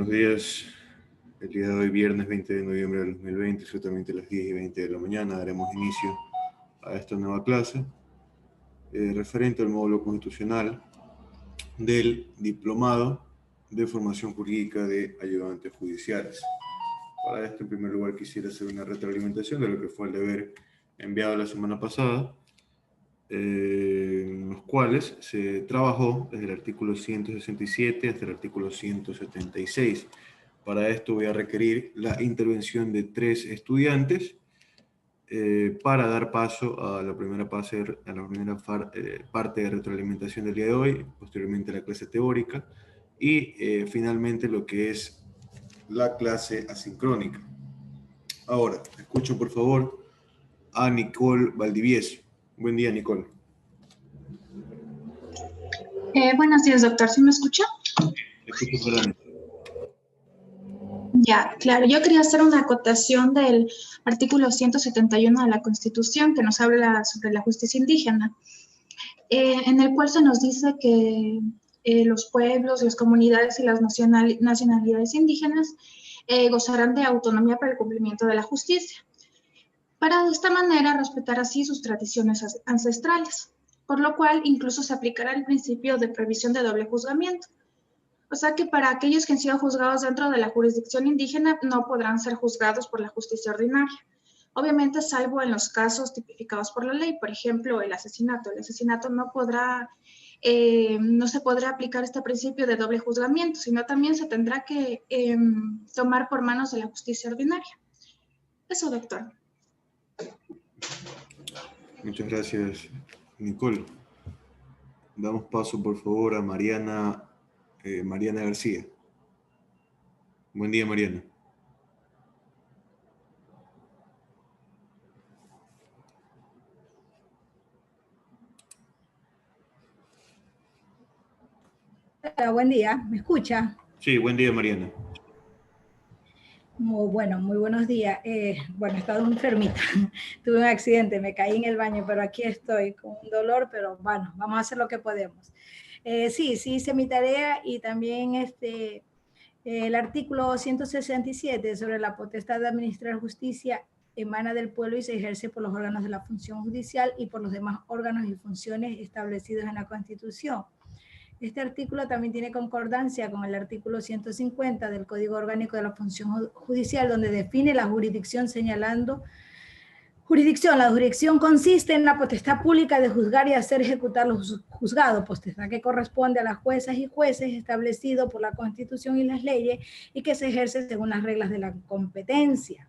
Buenos días. El día de hoy, viernes 20 de noviembre del 2020, exactamente a las 10:20 de la mañana, daremos inicio a esta nueva clase referente al módulo constitucional del Diplomado de Formación Jurídica de Ayudantes Judiciales. Para esto, en primer lugar, quisiera hacer una retroalimentación de lo que fue el deber enviado la semana pasada, en los cuales se trabajó desde el artículo 167 hasta el artículo 176. Para esto voy a requerir la intervención de 3 estudiantes para dar paso a la primera parte de retroalimentación del día de hoy, posteriormente a la clase teórica y finalmente lo que es la clase asincrónica. Ahora, escucho por favor a Nicole Valdivieso. Buen día, Nicole. Buenos días, doctor. ¿Sí me escucha? Escucho claramente. Ya, claro. Yo quería hacer una acotación del artículo 171 de la Constitución que nos habla sobre la justicia indígena, en el cual se nos dice que los pueblos, las comunidades y las nacionalidades indígenas gozarán de autonomía para el cumplimiento de la justicia, para de esta manera respetar así sus tradiciones ancestrales, por lo cual incluso se aplicará el principio de prohibición de doble juzgamiento. O sea que para aquellos que han sido juzgados dentro de la jurisdicción indígena no podrán ser juzgados por la justicia ordinaria. Obviamente, salvo en los casos tipificados por la ley, por ejemplo, el asesinato. El asesinato no se podrá aplicar este principio de doble juzgamiento, sino también se tendrá que tomar por manos de la justicia ordinaria. Eso, doctor. Muchas gracias, Nicole. Damos paso, por favor, a Mariana García. Buen día, Mariana. Hola, buen día. ¿Me escucha? Sí, buen día, Mariana. Muy buenos días. Bueno, he estado enfermita. Tuve un accidente, me caí en el baño, pero aquí estoy con un dolor, pero bueno, vamos a hacer lo que podemos. Sí, hice mi tarea y también el artículo 167 sobre la potestad de administrar justicia emana del pueblo y se ejerce por los órganos de la función judicial y por los demás órganos y funciones establecidos en la Constitución. Este artículo también tiene concordancia con el artículo 150 del Código Orgánico de la Función Judicial, donde define la jurisdicción señalando la jurisdicción consiste en la potestad pública de juzgar y hacer ejecutar los juzgados, potestad que corresponde a las juezas y jueces establecido por la Constitución y las leyes y que se ejerce según las reglas de la competencia.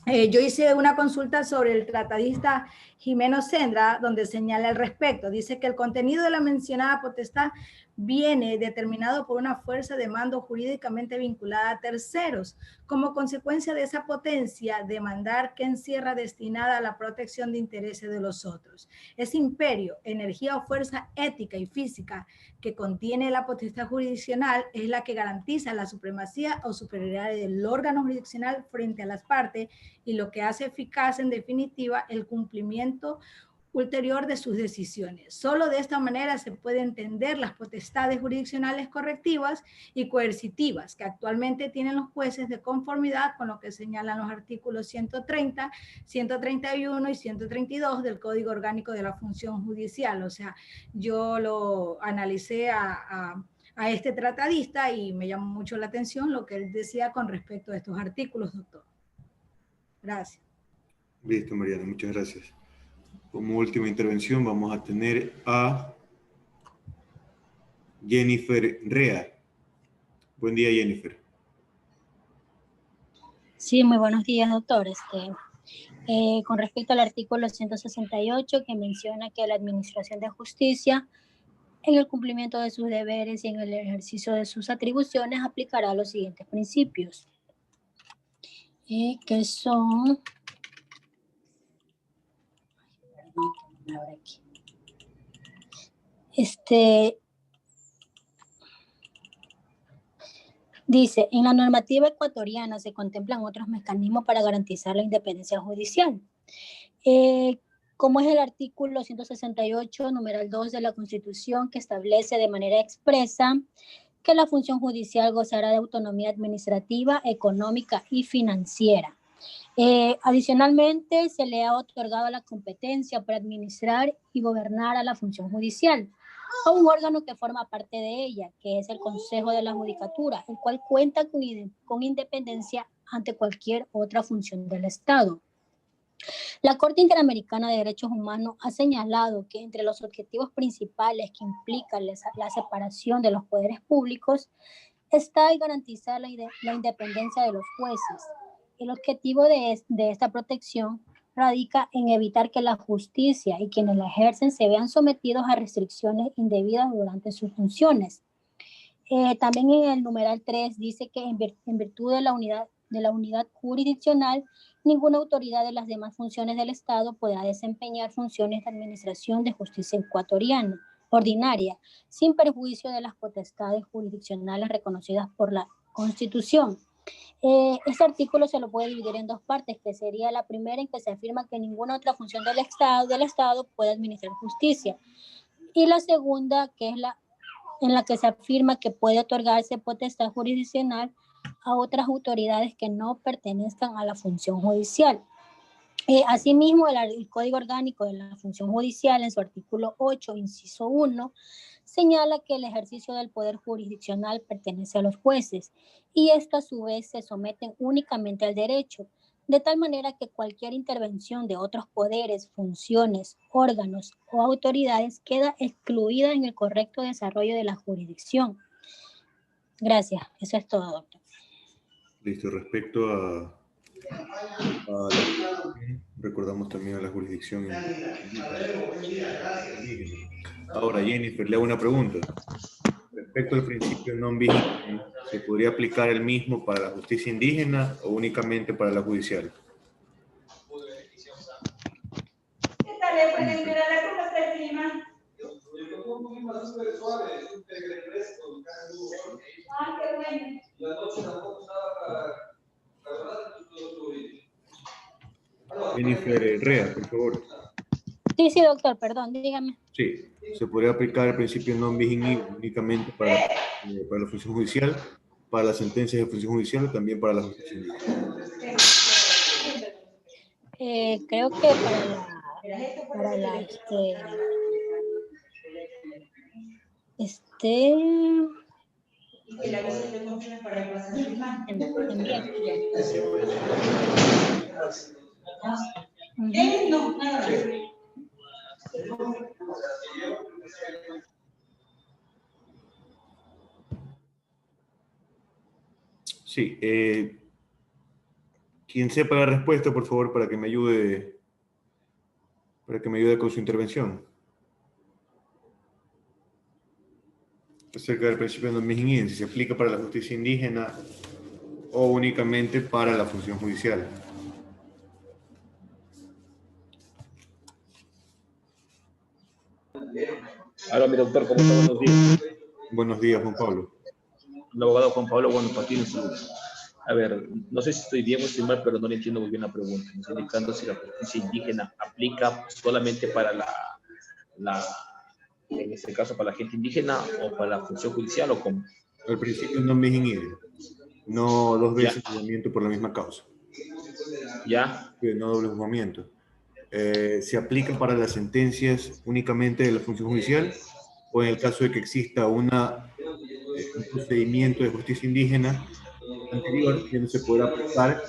Yo hice una consulta sobre el tratadista Jimeno Sendra, donde señala al respecto. Dice que el contenido de la mencionada potestad viene determinado por una fuerza de mando jurídicamente vinculada a terceros, como consecuencia de esa potencia de mandar que encierra destinada a la protección de intereses de los otros. Ese imperio, energía o fuerza ética y física que contiene la potestad jurisdiccional es la que garantiza la supremacía o superioridad del órgano jurisdiccional frente a las partes y lo que hace eficaz, en definitiva, el cumplimiento ulterior de sus decisiones. Solo de esta manera se puede entender las potestades jurisdiccionales correctivas y coercitivas que actualmente tienen los jueces de conformidad con lo que señalan los artículos 130, 131 y 132 del Código Orgánico de la Función Judicial. O sea, yo lo analicé a este tratadista y me llamó mucho la atención lo que él decía con respecto a estos artículos, doctor. Gracias. Listo, Mariana, muchas gracias. Como última intervención vamos a tener a Jennifer Rea. Buen día, Jennifer. Sí, muy buenos días, doctor. Con respecto al artículo 168 que menciona que la Administración de Justicia, en el cumplimiento de sus deberes y en el ejercicio de sus atribuciones, aplicará los siguientes principios, que son... Dice, en la normativa ecuatoriana se contemplan otros mecanismos para garantizar la independencia judicial, como es el artículo 168, numeral 2 de la Constitución, que establece de manera expresa que la función judicial gozará de autonomía administrativa, económica y financiera. Adicionalmente, se le ha otorgado la competencia para administrar y gobernar a la función judicial, a un órgano que forma parte de ella, que es el Consejo de la Judicatura, el cual cuenta con independencia ante cualquier otra función del Estado. La Corte Interamericana de Derechos Humanos ha señalado que entre los objetivos principales que implican la separación de los poderes públicos está el garantizar la independencia de los jueces. El objetivo de esta protección radica en evitar que la justicia y quienes la ejercen se vean sometidos a restricciones indebidas durante sus funciones. También en el numeral 3 dice que en virtud de la unidad jurisdiccional, ninguna autoridad de las demás funciones del Estado podrá desempeñar funciones de administración de justicia ecuatoriana ordinaria, sin perjuicio de las potestades jurisdiccionales reconocidas por la Constitución. Este artículo se lo puede dividir en dos partes, que sería la primera en que se afirma que ninguna otra función del Estado puede administrar justicia, y la segunda, que es en la que se afirma que puede otorgarse potestad jurisdiccional a otras autoridades que no pertenezcan a la función judicial. Asimismo, el Código Orgánico de la Función Judicial, en su artículo 8, inciso 1, señala que el ejercicio del poder jurisdiccional pertenece a los jueces y estos a su vez se someten únicamente al derecho, de tal manera que cualquier intervención de otros poderes, funciones, órganos o autoridades queda excluida en el correcto desarrollo de la jurisdicción. Gracias, eso es todo, doctor. Listo, respecto a recordamos también a la jurisdicción. Ahora, Jennifer, le hago una pregunta. Respecto al principio non bis in idem, ¿se podría aplicar el mismo para la justicia indígena o únicamente para la judicial? ¿Qué tal? ¿Le pueden mirar cómo está el clima? Ah, qué bueno. La noche tampoco estaba Jennifer Rea, por favor. Sí, doctor, perdón, dígame. Sí, se podría aplicar el principio non bis in idem únicamente para la función judicial, para las sentencias de función judicial y también para la justicia indígena. Creo que para la y que la ley de funciones para el pasaje no, nada. Sí, quien sepa la respuesta, por favor, para que me ayude con su intervención. Acerca del principio non bis in idem, si se aplica para la justicia indígena o únicamente para la función judicial. Hola, mi doctor, ¿cómo está? Buenos días. Buenos días, Juan Pablo. El abogado Juan Pablo Patino. A ver, no sé si estoy bien o estoy mal, pero no le entiendo muy bien la pregunta. Me está indicando si la justicia indígena aplica solamente para en este caso, para la gente indígena o para la función judicial o cómo. El principio non bis in idem. No dos veces juzgamiento por la misma causa. ¿Ya? No doble juzgamiento. Se aplica para las sentencias únicamente de la función judicial o en el caso de que exista un procedimiento de justicia indígena anterior que no se podrá aplicar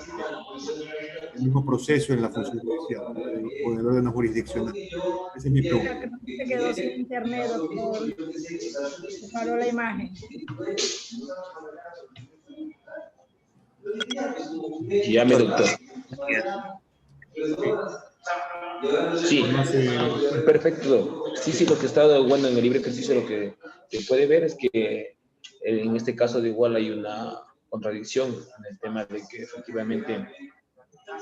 el mismo proceso en la función judicial o en el órgano jurisdiccional. Esa es mi pregunta. Creo que se quedó sin internet, doctor. Se paró la imagen. Ya, mi doctor. Sí, perfecto. Sí, lo que está bueno en el libre ejercicio, lo que puede ver es que en este caso de igual hay una contradicción en el tema de que efectivamente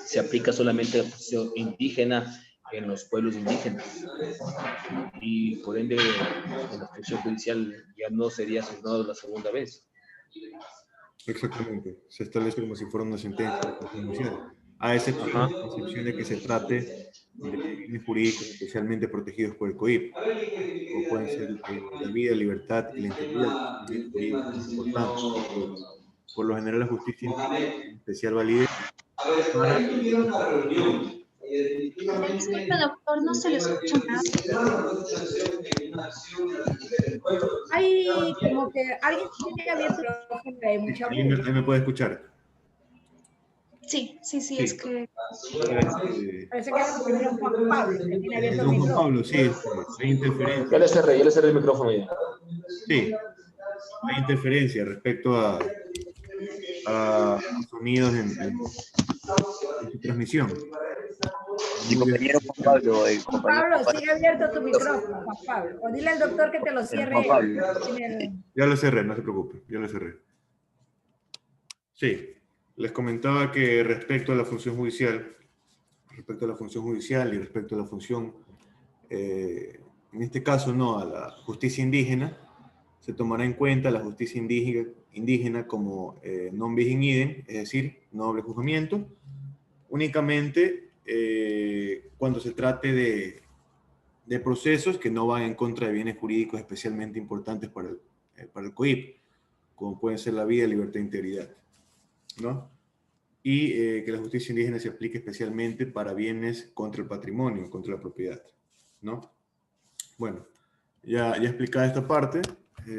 se aplica solamente la función indígena en los pueblos indígenas y por ende en la función judicial ya no sería asignado la segunda vez. Exactamente, se establece como si fuera una sentencia judicial, a excepción de que se trate de bienes jurídicos especialmente protegidos por el COIP, o pueden ser la vida, la libertad y la integridad, que son bienes jurídicos importantes. Por lo general, la justicia indígena tiene especial validez para Disculpe, doctor, no se le escucha nada. Hay como que alguien tiene abierto el micrófono, hay mucha ¿Alguien bulla. me puede escuchar? Sí, es que... Parece que es el compañero Juan Pablo que tiene abierto el Don Juan micrófono. Pablo, sí, hay interferencia. Ya le cerré el micrófono ya. Sí, hay interferencia respecto a sonidos en su transmisión. Mi compañero Juan Pablo, Juan Pablo, sigue abierto tu micrófono, Juan Pablo. O dile al doctor que te lo cierre. Juan Pablo. Ya lo cerré, no se preocupe, ya lo cerré. Sí, les comentaba que respecto a la función judicial y respecto a la función, en este caso no, a la justicia indígena, se tomará en cuenta la justicia indígena como non bis in idem, es decir, no doble juzgamiento, únicamente cuando se trate de procesos que no van en contra de bienes jurídicos especialmente importantes para el COIP, como pueden ser la vida, libertad e integridad, ¿no? Y que la justicia indígena se aplique especialmente para bienes contra el patrimonio, contra la propiedad, ¿no? Bueno, ya explicada esta parte,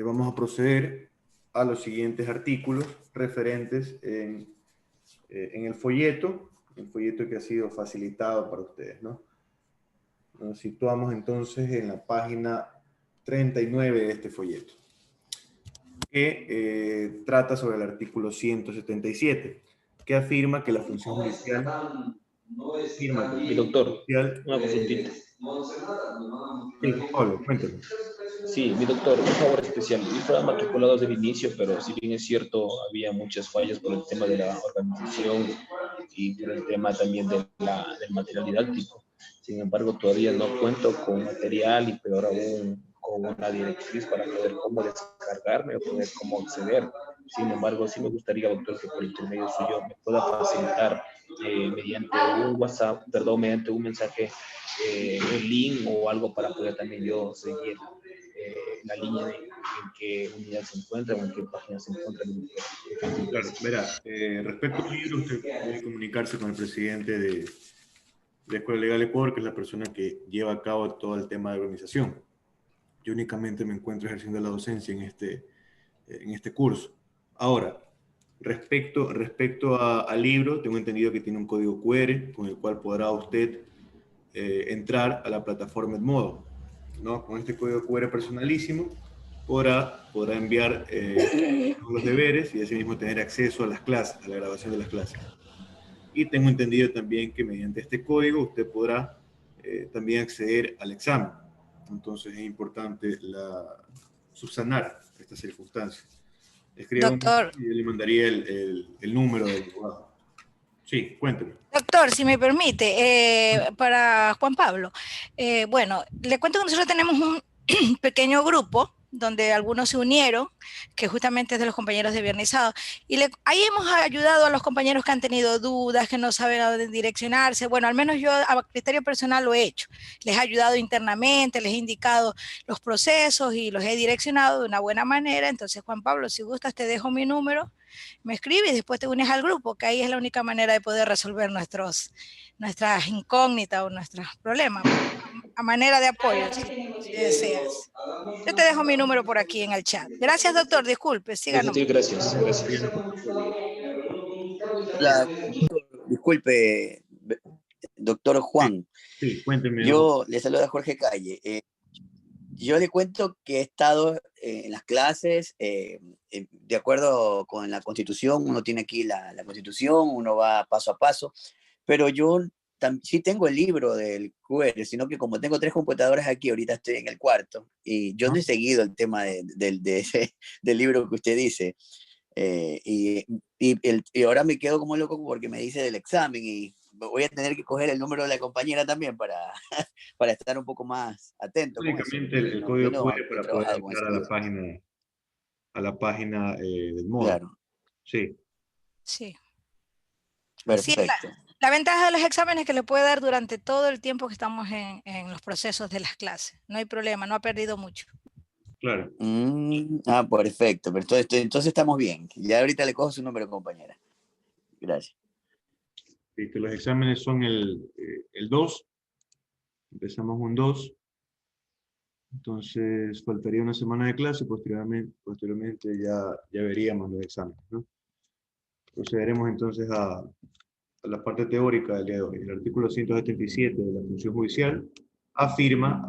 vamos a proceder a los siguientes artículos referentes en el folleto que ha sido facilitado para ustedes, ¿no? Nos situamos entonces en la página 39 de este folleto, que trata sobre el artículo 177, que afirma que la función judicial... Mi doctor, una consultita. Sí, Pablo, cuéntame. Sí, mi doctor, un favor especial. Yo estaba matriculado desde el inicio, pero si bien es cierto, había muchas fallas por el tema de la organización y por el tema también del material didáctico. Sin embargo, todavía no cuento con material y peor aún con una directriz para poder cómo descargarme o poder cómo acceder. Sin embargo, sí me gustaría, doctor, que por intermedio suyo me pueda facilitar mediante un WhatsApp, perdón, mediante un mensaje, un link o algo para poder también yo seguir la línea en qué unidad se encuentra o en qué página se encuentra. Claro, verá, respecto al libro, usted puede comunicarse con el presidente de la Escuela Legal Ecuador, que es la persona que lleva a cabo todo el tema de organización. Yo únicamente me encuentro ejerciendo la docencia en este curso. Ahora, respecto al libro, tengo entendido que tiene un código QR con el cual podrá usted entrar a la plataforma Edmodo, ¿no? Con este código QR personalísimo podrá enviar los deberes y asimismo tener acceso a las clases, a la grabación de las clases. Y tengo entendido también que mediante este código usted podrá también acceder al examen. Entonces es importante subsanar estas circunstancias. Doctor. Y yo le mandaría el número del abogado. Sí, cuénteme. Doctor, si me permite, para Juan Pablo, bueno, le cuento que nosotros tenemos un pequeño grupo donde algunos se unieron, que justamente es de los compañeros de Viernesado, y ahí hemos ayudado a los compañeros que han tenido dudas, que no saben a dónde direccionarse. Bueno, al menos yo a criterio personal lo he hecho. Les he ayudado internamente, les he indicado los procesos y los he direccionado de una buena manera. Entonces, Juan Pablo, si gustas, te dejo mi número, me escribes y después te unes al grupo, que ahí es la única manera de poder resolver nuestras incógnitas o nuestros problemas, a manera de apoyo, si deseas. Yo te dejo mi número por aquí en el chat. Gracias, doctor. Disculpe, síganos. Gracias. Disculpe, doctor Juan. Sí, cuénteme. Yo le saludo a Jorge Calle. Yo le cuento que he estado en las clases, de acuerdo con la Constitución, uno tiene aquí la Constitución, uno va paso a paso, pero yo sí tengo el libro del QR, sino que como tengo 3 computadoras aquí, ahorita estoy en el cuarto, y yo no he seguido el tema del libro que usted dice, y ahora me quedo como loco porque me dice del examen, y voy a tener que coger el número de la compañera también para estar un poco más atento. Únicamente el código QR para poder entrar a la página del módulo. Claro. Sí. Sí. Perfecto. La ventaja de los exámenes es que le puede dar durante todo el tiempo que estamos en los procesos de las clases. No hay problema, no ha perdido mucho. Claro. Perfecto. Pero entonces estamos bien. Ya ahorita le cojo su número, compañera. Gracias. Listo, los exámenes son el 2. Empezamos un 2. Entonces faltaría una semana de clase, posteriormente ya veríamos los exámenes, ¿no? Procederemos entonces a la parte teórica del día de hoy. El artículo 177 de la función judicial afirma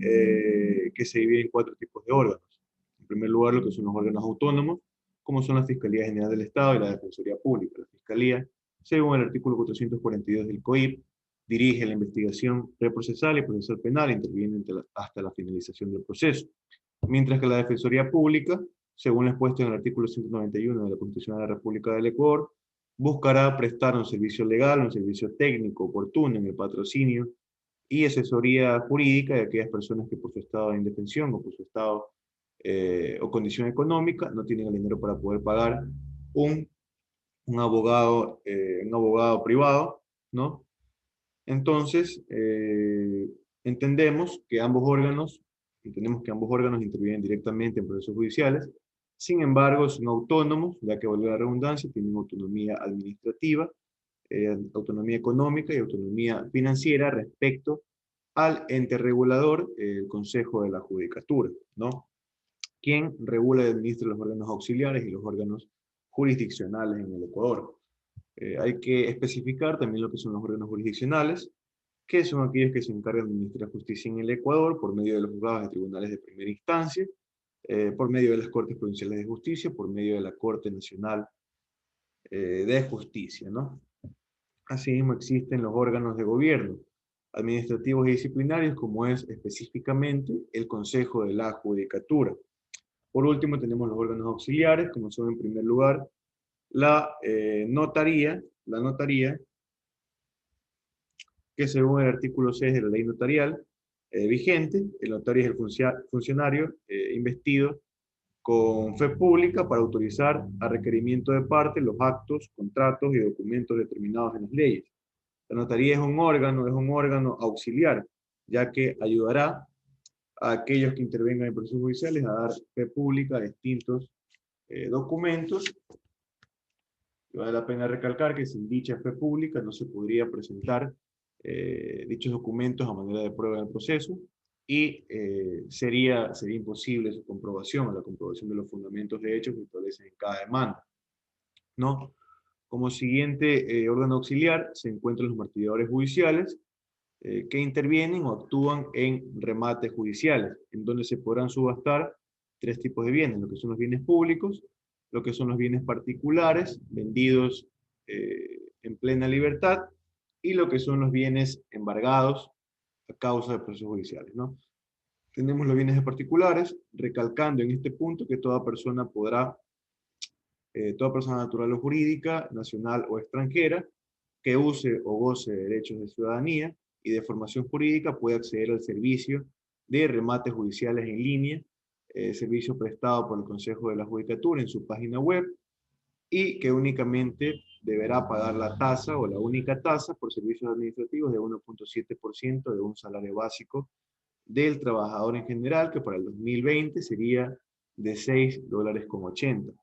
que se divide en 4 tipos de órganos. En primer lugar, lo que son los órganos autónomos, como son la Fiscalía General del Estado y la Defensoría Pública. La Fiscalía, según el artículo 442 del COIP, dirige la investigación preprocesal y procesal penal, interviene hasta la finalización del proceso. Mientras que la Defensoría Pública, según lo expuesto en el artículo 191 de la Constitución de la República del Ecuador, buscará prestar un servicio legal, un servicio técnico oportuno en el patrocinio y asesoría jurídica de aquellas personas que por su estado de indefensión o por su estado o condición económica no tienen el dinero para poder pagar un abogado privado, ¿no? Entonces, entendemos que ambos órganos intervienen directamente en procesos judiciales. Sin embargo, son autónomos, ya que, valga la redundancia, tienen autonomía administrativa, autonomía económica y autonomía financiera respecto al ente regulador, el Consejo de la Judicatura, ¿no? Quien regula y administra los órganos auxiliares y los órganos jurisdiccionales en el Ecuador. Hay que especificar también lo que son los órganos jurisdiccionales, que son aquellos que se encargan de administrar justicia en el Ecuador por medio de los juzgados de tribunales de primera instancia, por medio de las Cortes Provinciales de Justicia, por medio de la Corte Nacional de Justicia, ¿no? Asimismo existen los órganos de gobierno, administrativos y disciplinarios, como es específicamente el Consejo de la Judicatura. Por último, tenemos los órganos auxiliares, como son en primer lugar la notaría, que según el artículo 6 de la ley notarial vigente, el notario es el funcionario investido con fe pública para autorizar a requerimiento de parte los actos, contratos y documentos determinados en las leyes. La notaría es un órgano auxiliar, ya que ayudará a aquellos que intervengan en procesos judiciales a dar fe pública a distintos documentos. Y vale la pena recalcar que sin dicha fe pública no se podría presentar dichos documentos a manera de prueba en el proceso y sería imposible su comprobación, la comprobación de los fundamentos de hechos que establecen en cada demanda, ¿no? Como siguiente órgano auxiliar se encuentran los martiriadores judiciales, que intervienen o actúan en remates judiciales, en donde se podrán subastar 3 tipos de bienes, lo que son los bienes públicos, lo que son los bienes particulares, vendidos en plena libertad, y lo que son los bienes embargados a causa de procesos judiciales, ¿no? Tenemos los bienes particulares, recalcando en este punto que toda persona natural o jurídica, nacional o extranjera, que use o goce de derechos de ciudadanía y de formación jurídica puede acceder al servicio de remates judiciales en línea, servicio prestado por el Consejo de la Judicatura en su página web, y que únicamente deberá pagar la tasa o la única tasa por servicios administrativos de 1.7% de un salario básico del trabajador en general, que para el 2020 sería de $6.80.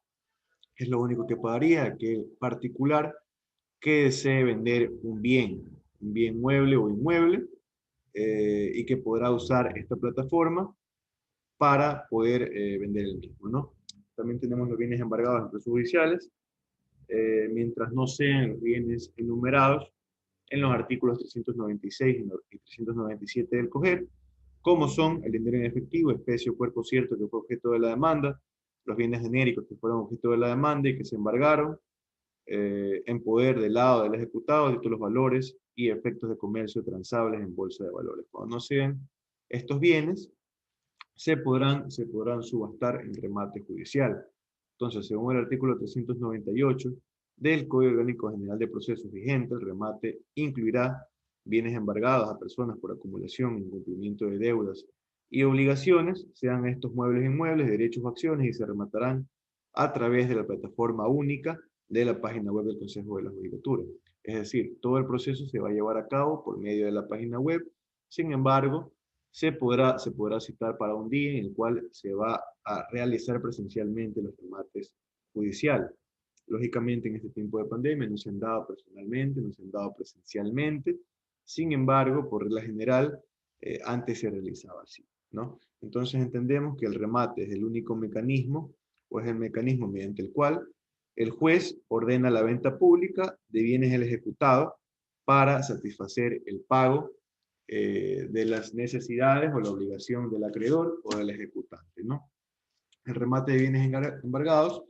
Es lo único que pagaría aquel particular que desee vender un bien mueble o inmueble, y que podrá usar esta plataforma para poder vender el mismo, ¿no? También tenemos los bienes embargados en procesos judiciales, mientras no sean los bienes enumerados en los artículos 396 y 397 del COGEP, como son el dinero en efectivo, especie o cuerpo cierto que fue objeto de la demanda, los bienes genéricos que fueron objeto de la demanda y que se embargaron, en poder del lado del ejecutado, de todos los valores y efectos de comercio transables en bolsa de valores. Cuando no sean estos bienes, se podrán subastar en remate judicial. Entonces, según el artículo 398 del Código Orgánico General de Procesos vigente, el remate incluirá bienes embargados a personas por acumulación, incumplimiento de deudas y obligaciones, sean estos muebles e inmuebles, derechos o acciones, y se rematarán a través de la plataforma única de la página web del Consejo de la Judicatura. Es decir, todo el proceso se va a llevar a cabo por medio de la página web. Sin embargo, se podrá citar para un día en el cual se va a realizar presencialmente los remates judiciales. Lógicamente, en este tiempo de pandemia no se han dado personalmente, no se han dado presencialmente. Sin embargo, por regla general, antes se realizaba así, ¿no? Entonces entendemos que el remate es el único mecanismo, o es el mecanismo mediante el cual el juez ordena la venta pública de bienes del ejecutado para satisfacer el pago de las necesidades o la obligación del acreedor o del ejecutante, ¿no? El remate de bienes embargados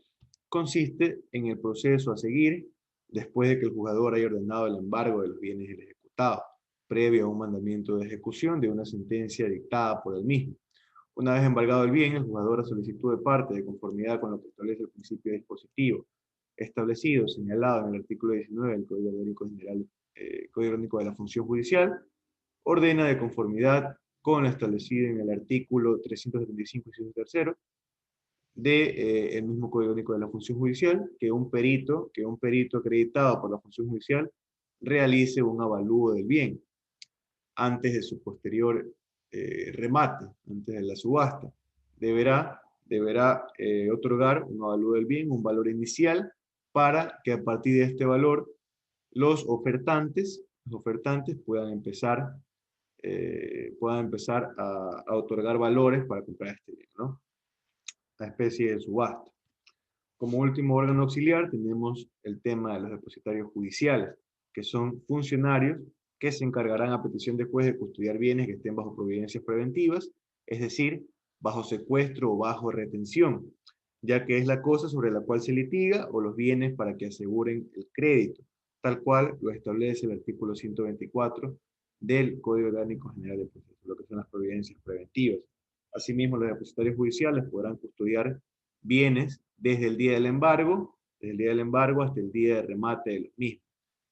consiste en el proceso a seguir después de que el juzgador haya ordenado el embargo de los bienes del ejecutado, previo a un mandamiento de ejecución de una sentencia dictada por el mismo. Una vez embargado el bien, el juzgador, a solicitud de parte, de conformidad con lo que establece el principio dispositivo establecido, señalado en el artículo 19 del Código Orgánico General, Código Orgánico de la Función Judicial, ordena de conformidad con lo establecido en el artículo 375 y 3 del mismo Código Único de la Función Judicial, que un perito acreditado por la Función Judicial realice un avalúo del bien antes de su posterior remate, antes de la subasta. Deberá otorgar un avalúo del bien, un valor inicial, para que a partir de este valor los ofertantes puedan empezar a otorgar valores para comprar este bien, ¿no? La especie de subasta. Como último órgano auxiliar tenemos el tema de los depositarios judiciales, que son funcionarios que se encargarán a petición de juez de custodiar bienes que estén bajo providencias preventivas, es decir, bajo secuestro o bajo retención, ya que es la cosa sobre la cual se litiga, o los bienes para que aseguren el crédito, tal cual lo establece el artículo 124 del Código Orgánico General de Procesos, lo que son las providencias preventivas. Asimismo, los depositarios judiciales podrán custodiar bienes desde el día del embargo hasta el día de remate de los mismos.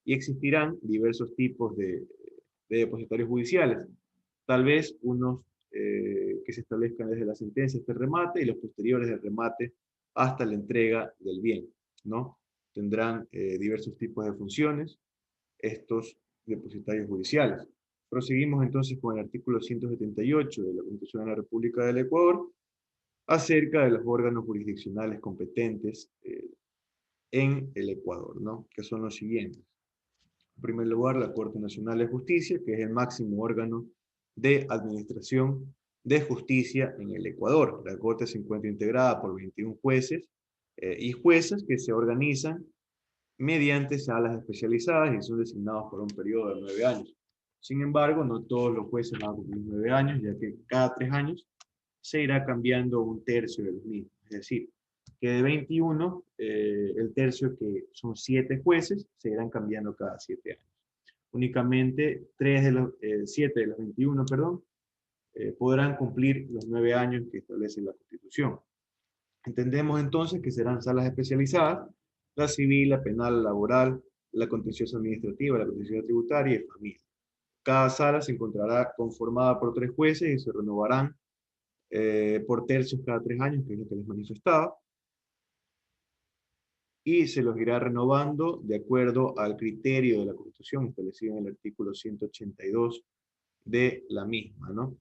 Y existirán diversos tipos de depositarios judiciales. Tal vez unos que se establezcan desde la sentencia hasta el remate, y los posteriores del remate hasta la entrega del bien, ¿no? Tendrán diversos tipos de funciones estos depositarios judiciales. Proseguimos entonces con el artículo 178 de la Constitución de la República del Ecuador, acerca de los órganos jurisdiccionales competentes en el Ecuador, ¿no? Que son los siguientes. En primer lugar, la Corte Nacional de Justicia, que es el máximo órgano de administración de justicia en el Ecuador. La Corte se encuentra integrada por 21 jueces y juezas que se organizan mediante salas especializadas y son designados por un periodo de 9 años. Sin embargo, no todos los jueces van a cumplir 9 años, ya que cada 3 años se irá cambiando un tercio de los mismos. Es decir, que de 21, el tercio, que son 7 jueces, se irán cambiando cada 7 años. Únicamente 7 de los 21, podrán cumplir los 9 años que establece la Constitución. Entendemos entonces que serán salas especializadas: la civil, la penal, la laboral, la contenciosa administrativa, la contenciosa tributaria y familia. Cada sala se encontrará conformada por 3 jueces y se renovarán por tercios cada 3 años, que es lo que les manifestaba, y se los irá renovando de acuerdo al criterio de la Constitución establecido en el artículo 182 de la misma, ¿no?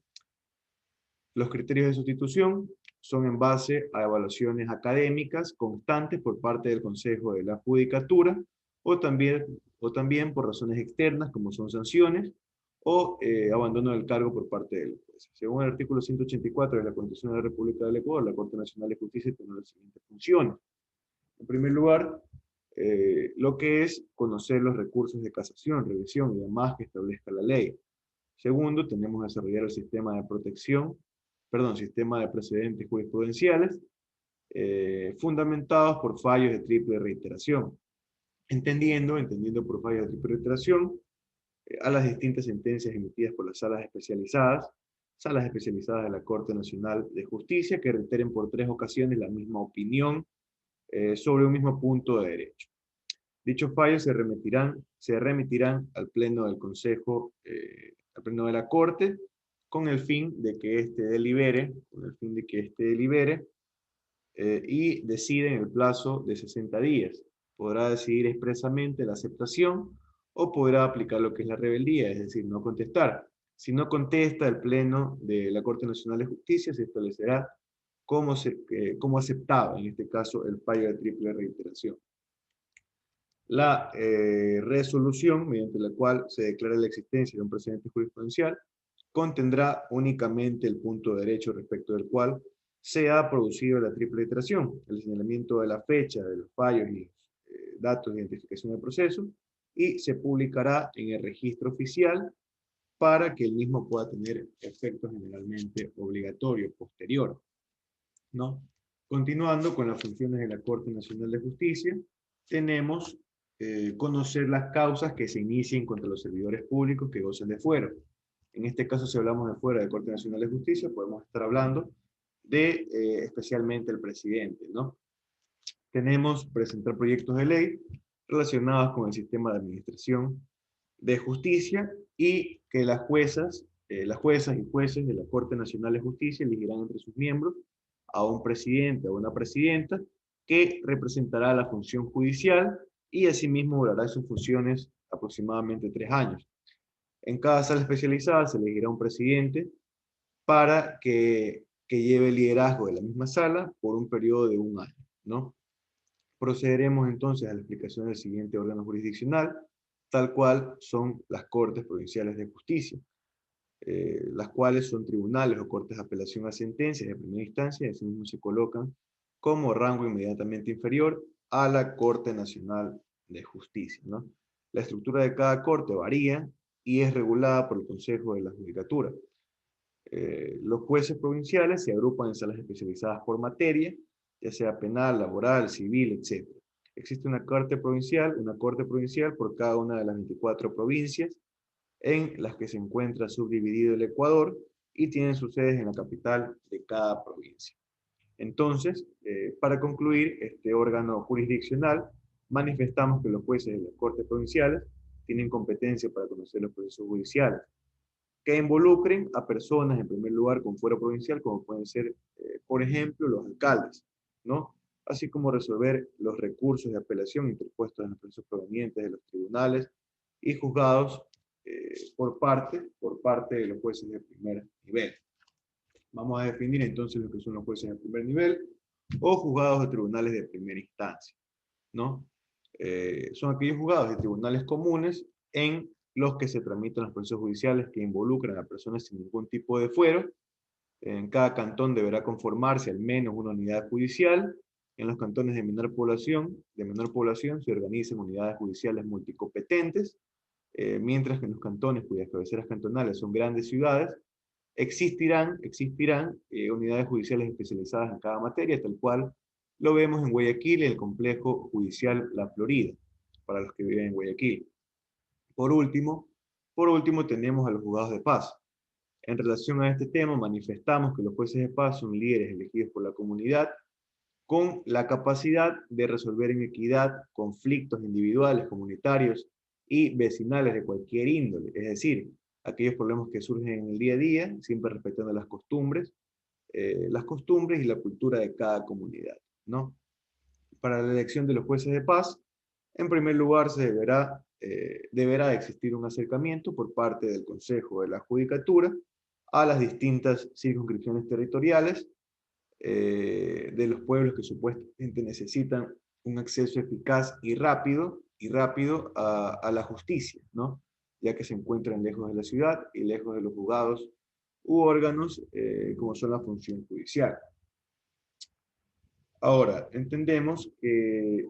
Los criterios de sustitución son en base a evaluaciones académicas constantes por parte del Consejo de la Judicatura, o también por razones externas, como son sanciones o abandono del cargo por parte de los jueces. Según el artículo 184 de la Constitución de la República del Ecuador, la Corte Nacional de Justicia tiene las siguientes funciones. En primer lugar, lo que es conocer los recursos de casación, revisión y demás que establezca la ley. Segundo, tenemos que desarrollar el sistema de precedentes jurisprudenciales fundamentados por fallos de triple reiteración. Entendiendo por fallos de triple reiteración a las distintas sentencias emitidas por las salas especializadas de la Corte Nacional de Justicia, que reiteren por 3 ocasiones la misma opinión sobre un mismo punto de derecho. Dichos fallos se remitirán al Pleno del Consejo, al Pleno de la Corte, con el fin de que éste delibere, y decide en el plazo de 60 días. Podrá decidir expresamente la aceptación o podrá aplicar lo que es la rebeldía, es decir, no contestar. Si no contesta, el Pleno de la Corte Nacional de Justicia se establecerá como aceptado, en este caso, el fallo de triple reiteración. La resolución mediante la cual se declara la existencia de un precedente jurisprudencial contendrá únicamente el punto de derecho respecto del cual se ha producido la triple iteración, el señalamiento de la fecha, de los fallos y datos de identificación del proceso, y se publicará en el registro oficial para que el mismo pueda tener efecto generalmente obligatorio posterior, ¿no? Continuando con las funciones de la Corte Nacional de Justicia, tenemos conocer las causas que se inicien contra los servidores públicos que gocen de fuero. En este caso, si hablamos de fuera de Corte Nacional de Justicia, podemos estar hablando de especialmente el presidente, ¿no? Tenemos presentar proyectos de ley relacionados con el sistema de administración de justicia y que las juezas y jueces de la Corte Nacional de Justicia elegirán entre sus miembros a un presidente o una presidenta que representará la función judicial y asimismo durará sus funciones aproximadamente 3 años. En cada sala especializada se elegirá un presidente para que lleve el liderazgo de la misma sala por un periodo de 1 año, ¿no? Procederemos entonces a la explicación del siguiente órgano jurisdiccional, tal cual son las Cortes Provinciales de Justicia, las cuales son tribunales o cortes de apelación a sentencias de primera instancia, y así mismo se colocan como rango inmediatamente inferior a la Corte Nacional de Justicia, ¿no? La estructura de cada corte varía y es regulada por el Consejo de la Judicatura. Los jueces provinciales se agrupan en salas especializadas por materia, ya sea penal, laboral, civil, etc. Existe una corte provincial por cada una de las 24 provincias en las que se encuentra subdividido el Ecuador y tienen sus sedes en la capital de cada provincia. Entonces, para concluir este órgano jurisdiccional, manifestamos que los jueces de las cortes provinciales tienen competencia para conocer los procesos judiciales que involucren a personas, en primer lugar, con fuero provincial, como pueden ser, por ejemplo, los alcaldes, ¿no? Así como resolver los recursos de apelación interpuestos en los procesos provenientes de los tribunales y juzgados por parte de los jueces de primer nivel. Vamos a definir entonces lo que son los jueces de primer nivel o juzgados de tribunales de primera instancia, ¿no? Son aquellos juzgados de tribunales comunes en los que se tramitan los procesos judiciales que involucran a personas sin ningún tipo de fuero. En cada cantón deberá conformarse al menos una unidad judicial. En los cantones de menor población se organizan unidades judiciales multicompetentes, mientras que en los cantones cuyas cabeceras cantonales son grandes ciudades, existirán unidades judiciales especializadas en cada materia, tal cual lo vemos en Guayaquil, el complejo judicial La Florida, para los que viven en Guayaquil. Por último, tenemos a los juzgados de paz. En relación a este tema, manifestamos que los jueces de paz son líderes elegidos por la comunidad con la capacidad de resolver en equidad conflictos individuales, comunitarios y vecinales de cualquier índole, es decir, aquellos problemas que surgen en el día a día, siempre respetando las costumbres y la cultura de cada comunidad, ¿no? Para la elección de los jueces de paz, en primer lugar deberá existir un acercamiento por parte del Consejo de la Judicatura a las distintas circunscripciones territoriales de los pueblos que supuestamente necesitan un acceso eficaz y rápido a la justicia, ¿no? Ya que se encuentran lejos de la ciudad y lejos de los juzgados u órganos como son la función judicial. Ahora, entendemos que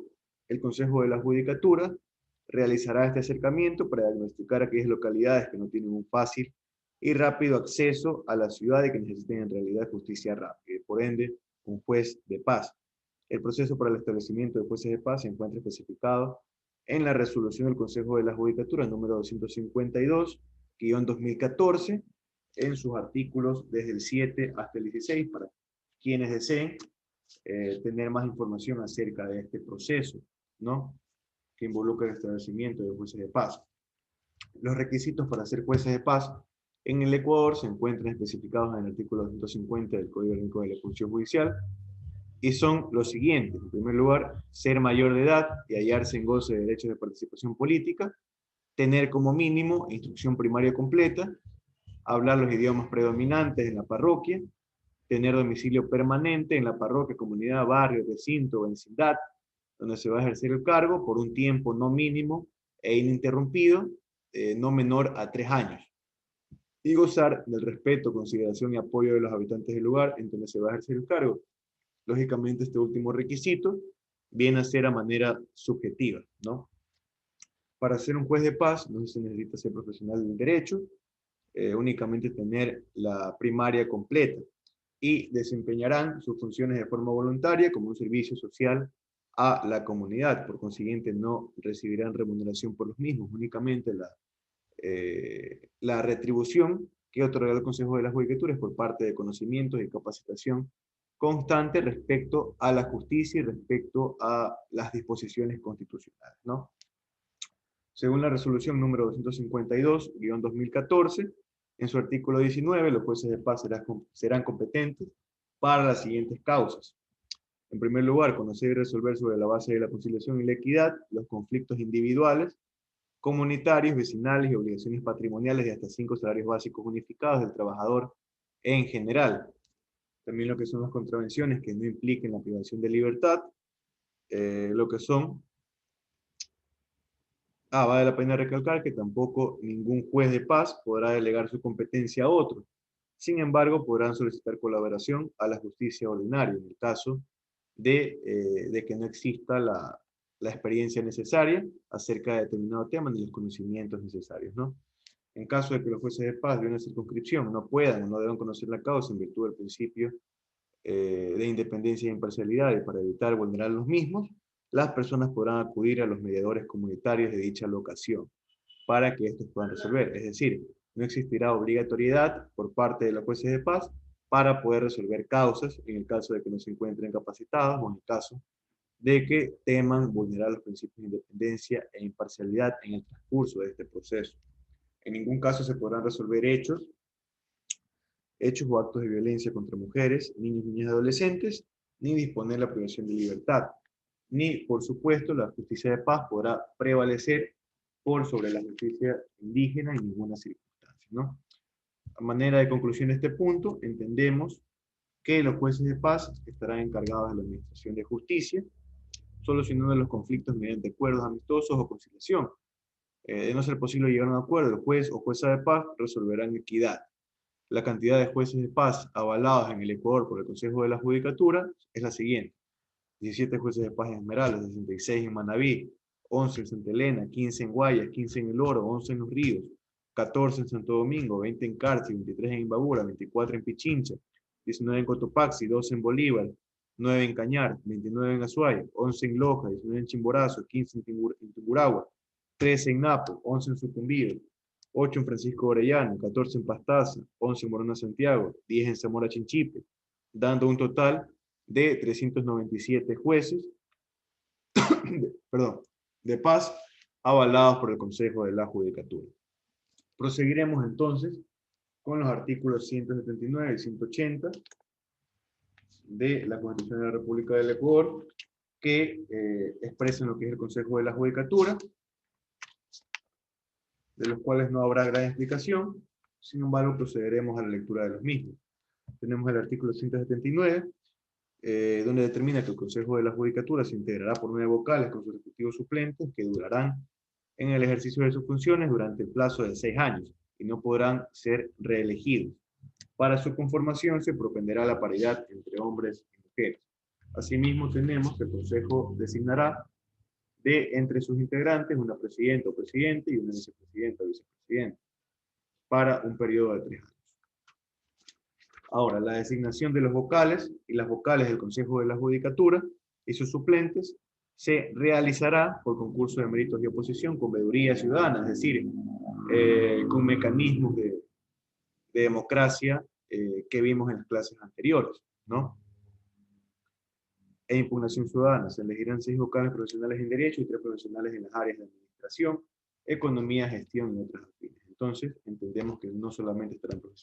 el Consejo de la Judicatura realizará este acercamiento para diagnosticar aquellas localidades que no tienen un fácil y rápido acceso a la ciudad y que necesiten en realidad justicia rápida, y por ende, un juez de paz. El proceso para el establecimiento de jueces de paz se encuentra especificado en la resolución del Consejo de la Judicatura número 252-2014, en sus artículos desde el 7 hasta el 16, para quienes deseen tener más información acerca de este proceso, ¿no? Que involucra el establecimiento de jueces de paz. Los requisitos para ser jueces de paz en el Ecuador se encuentran especificados en el artículo 250 del Código Orgánico de la Función Judicial y son los siguientes. En primer lugar, ser mayor de edad y hallarse en goce de derechos de participación política. tener como mínimo instrucción primaria completa, hablar los idiomas predominantes en la parroquia, tener domicilio permanente en la parroquia, comunidad, barrio, recinto o vecindad, donde se va a ejercer el cargo por un tiempo no mínimo e ininterrumpido, no menor a 3 años. Y gozar del respeto, consideración y apoyo de los habitantes del lugar en donde se va a ejercer el cargo. Lógicamente, este último requisito viene a ser a manera subjetiva, ¿no? Para ser un juez de paz no se necesita ser profesional del derecho, únicamente tener la primaria completa, y desempeñarán sus funciones de forma voluntaria como un servicio social a la comunidad. Por consiguiente, no recibirán remuneración por los mismos, únicamente la retribución que otorga el Consejo de la Judicatura es por parte de conocimientos y capacitación constante respecto a la justicia y respecto a las disposiciones constitucionales, ¿no? Según la resolución número 252-2014, en su artículo 19, los jueces de paz serán competentes para las siguientes causas. En primer lugar, conocer y resolver sobre la base de la conciliación y la equidad los conflictos individuales, comunitarios, vecinales y obligaciones patrimoniales de hasta 5 salarios básicos unificados del trabajador en general. También lo que son las contravenciones que no impliquen la privación de libertad, lo que son... vale la pena recalcar que tampoco ningún juez de paz podrá delegar su competencia a otro. Sin embargo, podrán solicitar colaboración a la justicia ordinaria en el caso de que no exista la experiencia necesaria acerca de determinado tema ni los conocimientos necesarios, ¿no? En caso de que los jueces de paz de una circunscripción no puedan o no deban conocer la causa en virtud del principio de independencia e imparcialidad y para evitar vulnerar los mismos, las personas podrán acudir a los mediadores comunitarios de dicha locación para que estos puedan resolver. Es decir, no existirá obligatoriedad por parte de los jueces de paz para poder resolver causas en el caso de que no se encuentren capacitados o en el caso de que teman vulnerar los principios de independencia e imparcialidad en el transcurso de este proceso. En ningún caso se podrán resolver hechos o actos de violencia contra mujeres, niños, niñas y adolescentes, ni disponer la privación de libertad. Ni, por supuesto, la justicia de paz podrá prevalecer por sobre la justicia indígena en ninguna circunstancia, ¿no? A manera de conclusión de este punto, entendemos que los jueces de paz estarán encargados de la administración de justicia, solucionando los conflictos mediante acuerdos amistosos o conciliación. De no ser posible llegar a un acuerdo, el juez o jueza de paz resolverán equidad. La cantidad de jueces de paz avalados en el Ecuador por el Consejo de la Judicatura es la siguiente: 17 jueces de paz en Esmeraldas, 66 en Manabí, 11 en Santa Elena, 15 en Guayas, 15 en El Oro, 11 en Los Ríos, 14 en Santo Domingo, 20 en Carchi, 23 en Imbabura, 24 en Pichincha, 19 en Cotopaxi, 12 en Bolívar, 9 en Cañar, 29 en Azuay, 11 en Loja, 19 en Chimborazo, 15 en Tungurahua, 13 en Napo, 11 en Sucumbíos, 8 en Francisco Orellano, 14 en Pastaza, 11 en Morona Santiago, 10 en Zamora Chinchipe, dando un total de 397 jueces de paz avalados por el Consejo de la Judicatura. Proseguiremos entonces con los artículos 179 y 180 de la Constitución de la República del Ecuador, que expresan lo que es el Consejo de la Judicatura, de los cuales no habrá gran explicación. Sin embargo, procederemos a la lectura de los mismos. Tenemos el artículo 179, donde determina que el Consejo de la Judicatura se integrará por 9 vocales con sus respectivos suplentes que durarán en el ejercicio de sus funciones durante el plazo de 6 años y no podrán ser reelegidos. Para su conformación se propenderá la paridad entre hombres y mujeres. Asimismo, tenemos que el Consejo designará entre sus integrantes una presidenta o presidente y una vicepresidenta o vicepresidente para un periodo de 3 años. Ahora, la designación de los vocales y las vocales del Consejo de la Judicatura y sus suplentes se realizará por concurso de méritos y oposición con veeduría ciudadana, es decir, con mecanismos de democracia que vimos en las clases anteriores, ¿no? E impugnación ciudadana. Se elegirán 6 vocales profesionales en Derecho y 3 profesionales en las áreas de Administración, Economía, Gestión y otras afines. Entonces, entendemos que no solamente estarán profesionales